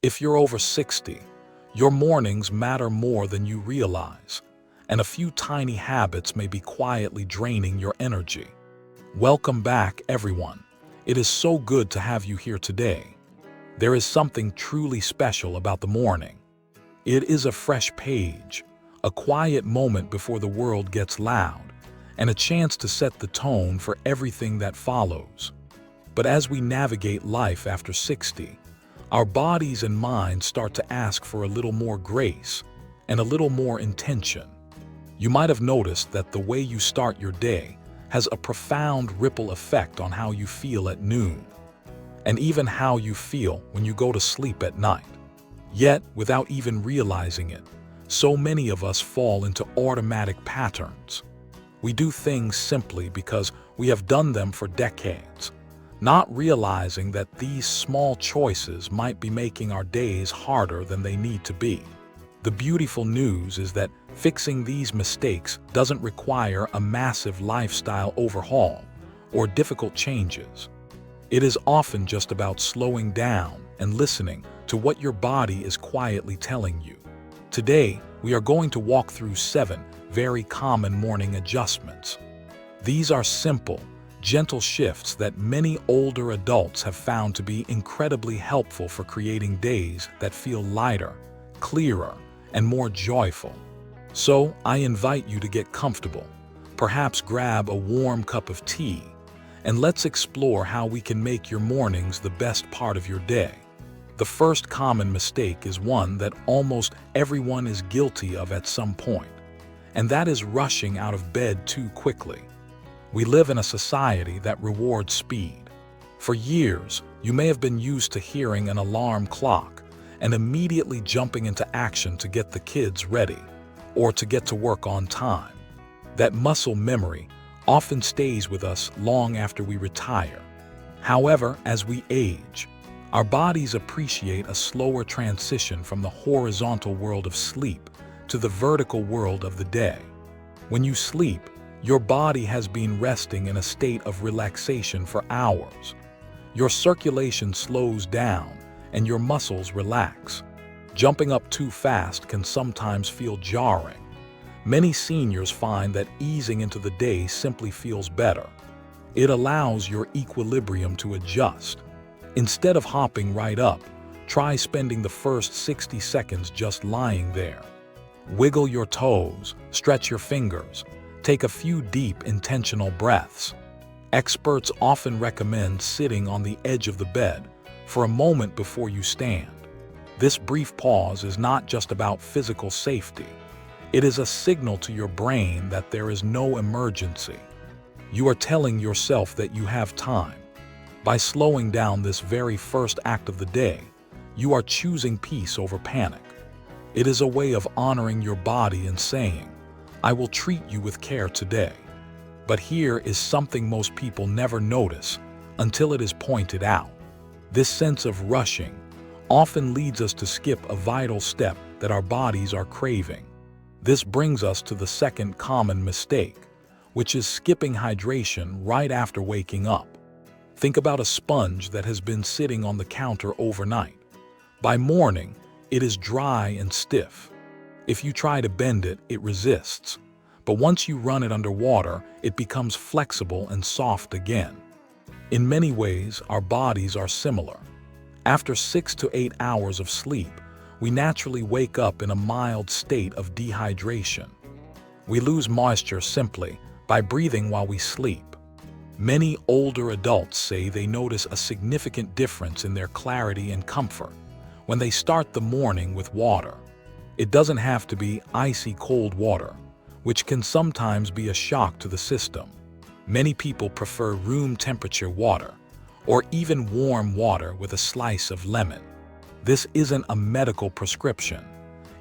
If you're over 60, your mornings matter more than you realize, and a few tiny habits may be quietly draining your energy. Welcome back, everyone. It is so good to have you here today. There is something truly special about the morning. It is a fresh page, a quiet moment before the world gets loud, and a chance to set the tone for everything that follows. But as we navigate life after 60, our bodies and minds start to ask for a little more grace and a little more intention. You might have noticed that the way you start your day has a profound ripple effect on how you feel at noon, and even how you feel when you go to sleep at night. Yet, without even realizing it, so many of us fall into automatic patterns. We do things simply because we have done them for decades, not realizing that these small choices might be making our days harder than they need to be. The beautiful news is that fixing these mistakes doesn't require a massive lifestyle overhaul or difficult changes. It is often just about slowing down and listening to what your body is quietly telling you. Today, we are going to walk through 7 very common morning adjustments. These are simple, gentle shifts that many older adults have found to be incredibly helpful for creating days that feel lighter, clearer, and more joyful. So, I invite you to get comfortable, perhaps grab a warm cup of tea, and let's explore how we can make your mornings the best part of your day. The first common mistake is one that almost everyone is guilty of at some point, and that is rushing out of bed too quickly. We live in a society that rewards speed. For years, you may have been used to hearing an alarm clock and immediately jumping into action to get the kids ready or to get to work on time. That muscle memory often stays with us long after we retire. However, as we age, our bodies appreciate a slower transition from the horizontal world of sleep to the vertical world of the day. When you sleep, your body has been resting in a state of relaxation for hours. Your circulation slows down and your muscles relax. Jumping up too fast can sometimes feel jarring. Many seniors find that easing into the day simply feels better. It allows your equilibrium to adjust. Instead of hopping right up, try spending the first 60 seconds just lying there. Wiggle your toes, stretch your fingers, take a few deep, intentional breaths. Experts often recommend sitting on the edge of the bed for a moment before you stand. This brief pause is not just about physical safety. It is a signal to your brain that there is no emergency. You are telling yourself that you have time. By slowing down this very first act of the day, you are choosing peace over panic. It is a way of honoring your body and saying, I will treat you with care today. But here is something most people never notice until it is pointed out. This sense of rushing often leads us to skip a vital step that our bodies are craving. This brings us to the second common mistake, which is skipping hydration right after waking up. Think about a sponge that has been sitting on the counter overnight. By morning, it is dry and stiff. If you try to bend it, it resists. But once you run it under water, it becomes flexible and soft again. In many ways, our bodies are similar. After 6 to 8 hours of sleep, we naturally wake up in a mild state of dehydration. We lose moisture simply by breathing while we sleep. Many older adults say they notice a significant difference in their clarity and comfort when they start the morning with water. It doesn't have to be icy cold water, which can sometimes be a shock to the system. Many people prefer room temperature water, or even warm water with a slice of lemon. This isn't a medical prescription.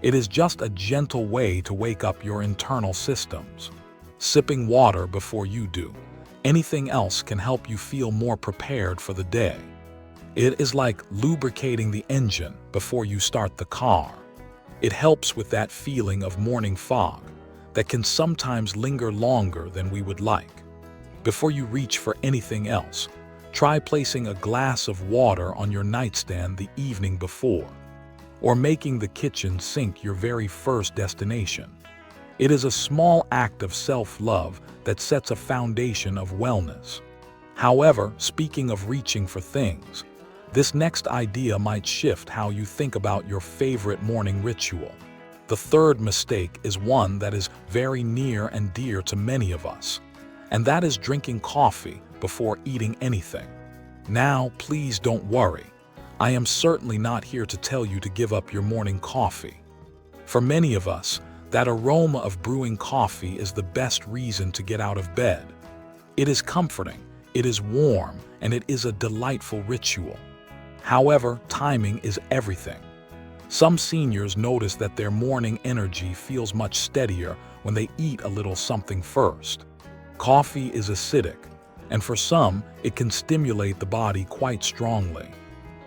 It is just a gentle way to wake up your internal systems. Sipping water before you do anything else can help you feel more prepared for the day. It is like lubricating the engine before you start the car. It helps with that feeling of morning fog that can sometimes linger longer than we would like. Before you reach for anything else, try placing a glass of water on your nightstand the evening before. or making the kitchen sink your very first destination. It is a small act of self-love that sets a foundation of wellness. However, speaking of reaching for things, this next idea might shift how you think about your favorite morning ritual. The third mistake is one that is very near and dear to many of us, and that is drinking coffee before eating anything. Now, please don't worry. I am certainly not here to tell you to give up your morning coffee. For many of us, that aroma of brewing coffee is the best reason to get out of bed. It is comforting, it is warm, and it is a delightful ritual. However, timing is everything. Some seniors notice that their morning energy feels much steadier when they eat a little something first. Coffee is acidic, and for some, it can stimulate the body quite strongly.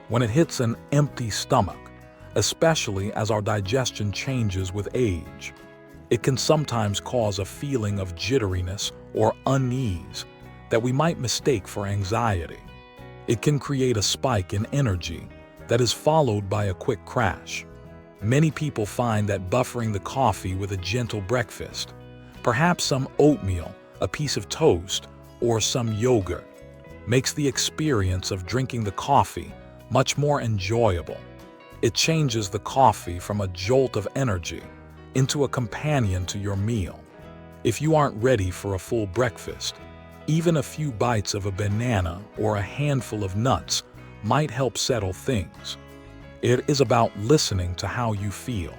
When it hits an empty stomach, especially as our digestion changes with age, it can sometimes cause a feeling of jitteriness or unease that we might mistake for anxiety. It can create a spike in energy that is followed by a quick crash. Many people find that buffering the coffee with a gentle breakfast, perhaps some oatmeal, a piece of toast, or some yogurt, makes the experience of drinking the coffee much more enjoyable. It changes the coffee from a jolt of energy into a companion to your meal. If you aren't ready for a full breakfast, even a few bites of a banana or a handful of nuts might help settle things. It is about listening to how you feel.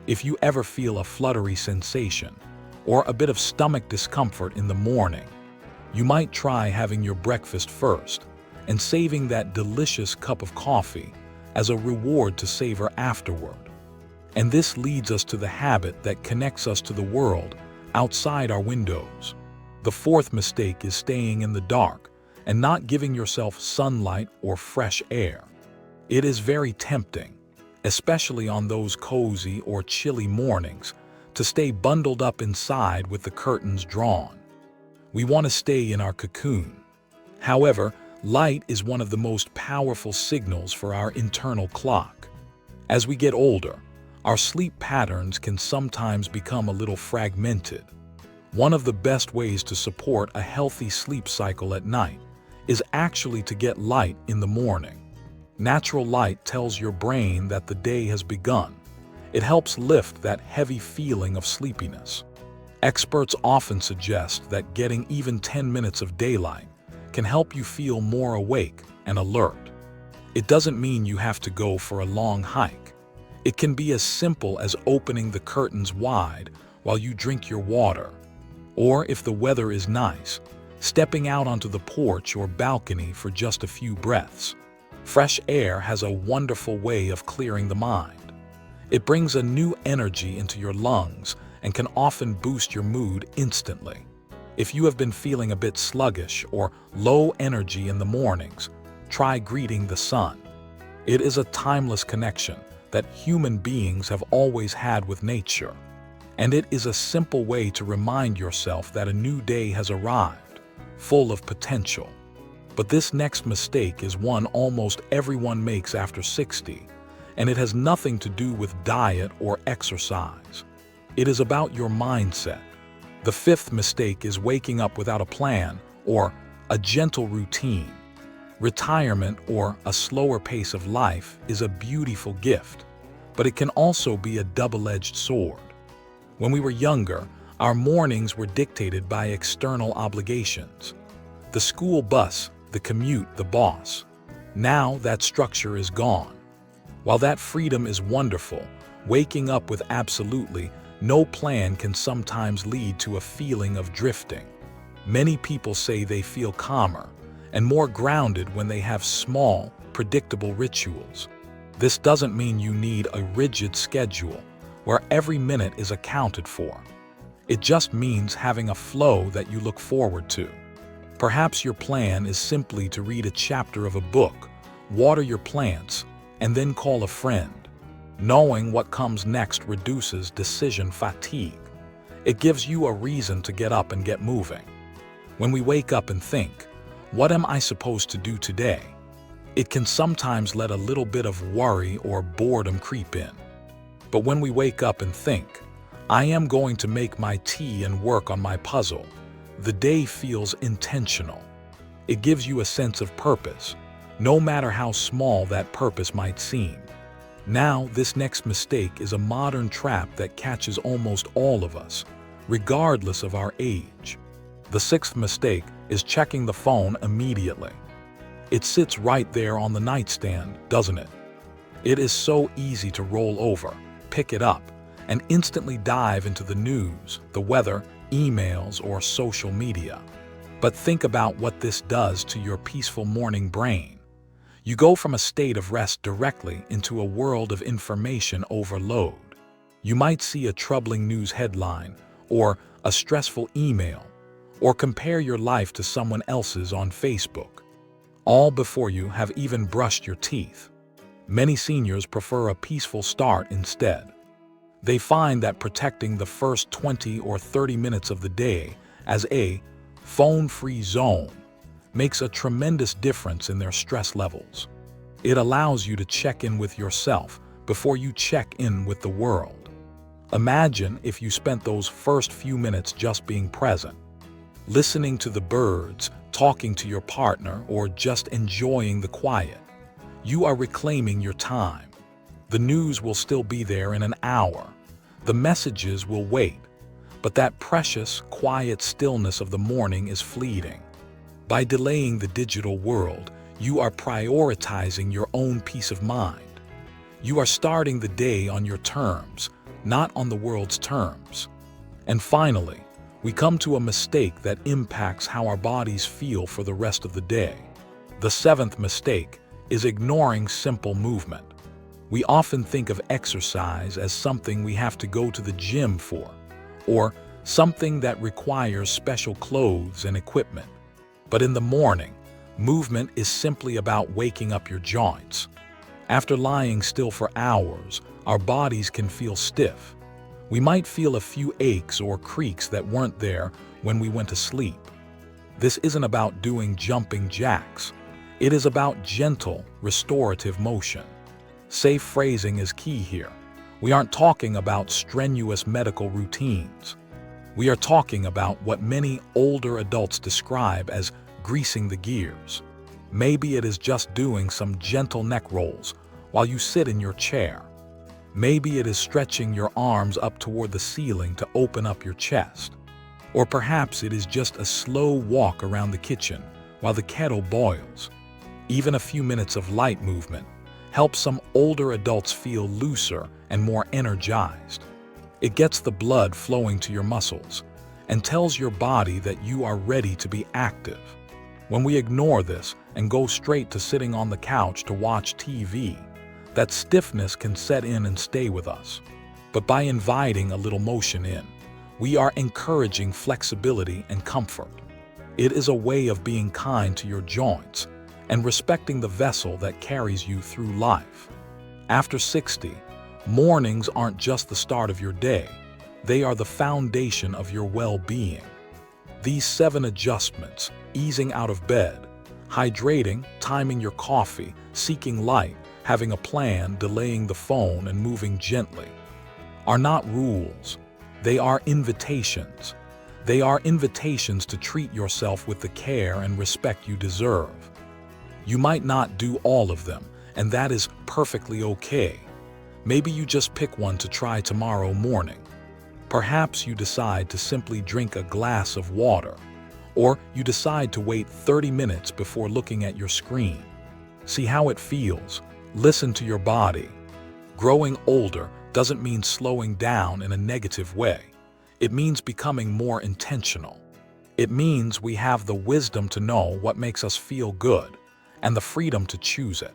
If you ever feel a fluttery sensation or a bit of stomach discomfort in the morning, you might try having your breakfast first and saving that delicious cup of coffee as a reward to savor afterward. And this leads us to the habit that connects us to the world outside our windows. The fourth mistake is staying in the dark and not giving yourself sunlight or fresh air. It is very tempting, especially on those cozy or chilly mornings, to stay bundled up inside with the curtains drawn. We want to stay in our cocoon. However, light is one of the most powerful signals for our internal clock. As we get older, our sleep patterns can sometimes become a little fragmented. One of the best ways to support a healthy sleep cycle at night is actually to get light in the morning. Natural light tells your brain that the day has begun. It helps lift that heavy feeling of sleepiness. Experts often suggest that getting even 10 minutes of daylight can help you feel more awake and alert. It doesn't mean you have to go for a long hike. It can be as simple as opening the curtains wide while you drink your water. Or if the weather is nice, stepping out onto the porch or balcony for just a few breaths. Fresh air has a wonderful way of clearing the mind. It brings a new energy into your lungs and can often boost your mood instantly. If you have been feeling a bit sluggish or low energy in the mornings, try greeting the sun. It is a timeless connection that human beings have always had with nature. And it is a simple way to remind yourself that a new day has arrived, full of potential. But this next mistake is one almost everyone makes after 60, and it has nothing to do with diet or exercise. It is about your mindset. The fifth mistake is waking up without a plan or a gentle routine. Retirement or a slower pace of life is a beautiful gift, but it can also be a double-edged sword. When we were younger, our mornings were dictated by external obligations. The school bus, the commute, the boss. Now that structure is gone. While that freedom is wonderful, waking up with absolutely no plan can sometimes lead to a feeling of drifting. Many people say they feel calmer and more grounded when they have small, predictable rituals. This doesn't mean you need a rigid schedule where every minute is accounted for. It just means having a flow that you look forward to. Perhaps your plan is simply to read a chapter of a book, water your plants, and then call a friend. Knowing what comes next reduces decision fatigue. It gives you a reason to get up and get moving. When we wake up and think, what am I supposed to do today? It can sometimes let a little bit of worry or boredom creep in. But when we wake up and think, I am going to make my tea and work on my puzzle, the day feels intentional. It gives you a sense of purpose, no matter how small that purpose might seem. Now, this next mistake is a modern trap that catches almost all of us, regardless of our age. The sixth mistake is checking the phone immediately. It sits right there on the nightstand, doesn't it? It is so easy to roll over, pick it up, and instantly dive into the news, the weather, emails, or social media. But think about what this does to your peaceful morning brain. You go from a state of rest directly into a world of information overload. You might see a troubling news headline, or a stressful email, or compare your life to someone else's on Facebook, all before you have even brushed your teeth. Many seniors prefer a peaceful start instead. They find that protecting the first 20 or 30 minutes of the day as a phone-free zone makes a tremendous difference in their stress levels. It allows you to check in with yourself before you check in with the world. Imagine if you spent those first few minutes just being present, listening to the birds, talking to your partner, or just enjoying the quiet. You are reclaiming your time. The news will still be there in an hour. The messages will wait. But that precious, quiet stillness of the morning is fleeting. By delaying the digital world, you are prioritizing your own peace of mind. You are starting the day on your terms, not on the world's terms. And finally, we come to a mistake that impacts how our bodies feel for the rest of the day. The seventh mistake is ignoring simple movement. We often think of exercise as something we have to go to the gym for, or something that requires special clothes and equipment. But in the morning, movement is simply about waking up your joints. After lying still for hours, our bodies can feel stiff. We might feel a few aches or creaks that weren't there when we went to sleep. This isn't about doing jumping jacks. It is about gentle, restorative motion. Safe phrasing is key here. We aren't talking about strenuous medical routines. We are talking about what many older adults describe as greasing the gears. Maybe it is just doing some gentle neck rolls while you sit in your chair. Maybe it is stretching your arms up toward the ceiling to open up your chest. Or perhaps it is just a slow walk around the kitchen while the kettle boils. Even a few minutes of light movement helps some older adults feel looser and more energized. It gets the blood flowing to your muscles and tells your body that you are ready to be active. When we ignore this and go straight to sitting on the couch to watch TV, that stiffness can set in and stay with us. But by inviting a little motion in, we are encouraging flexibility and comfort. It is a way of being kind to your joints and respecting the vessel that carries you through life. After 60, mornings aren't just the start of your day, they are the foundation of your well-being. These 7 adjustments, easing out of bed, hydrating, timing your coffee, seeking light, having a plan, delaying the phone, and moving gently, are not rules. They are invitations. They are invitations to treat yourself with the care and respect you deserve. You might not do all of them, and that is perfectly okay. Maybe you just pick one to try tomorrow morning. Perhaps you decide to simply drink a glass of water, or you decide to wait 30 minutes before looking at your screen. See how it feels. Listen to your body. Growing older doesn't mean slowing down in a negative way. It means becoming more intentional. It means we have the wisdom to know what makes us feel good and the freedom to choose it.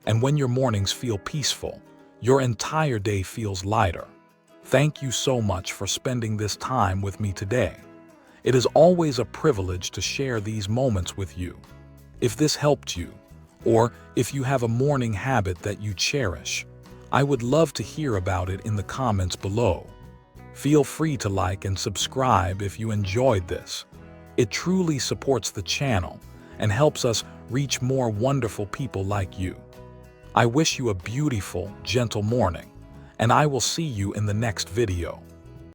And when your mornings feel peaceful, your entire day feels lighter. Thank you so much for spending this time with me today. It is always a privilege to share these moments with you. If this helped you, or if you have a morning habit that you cherish, I would love to hear about it in the comments below. Feel free to like and subscribe if you enjoyed this. It truly supports the channel and helps us reach more wonderful people like you. I wish you a beautiful, gentle morning, and I will see you in the next video.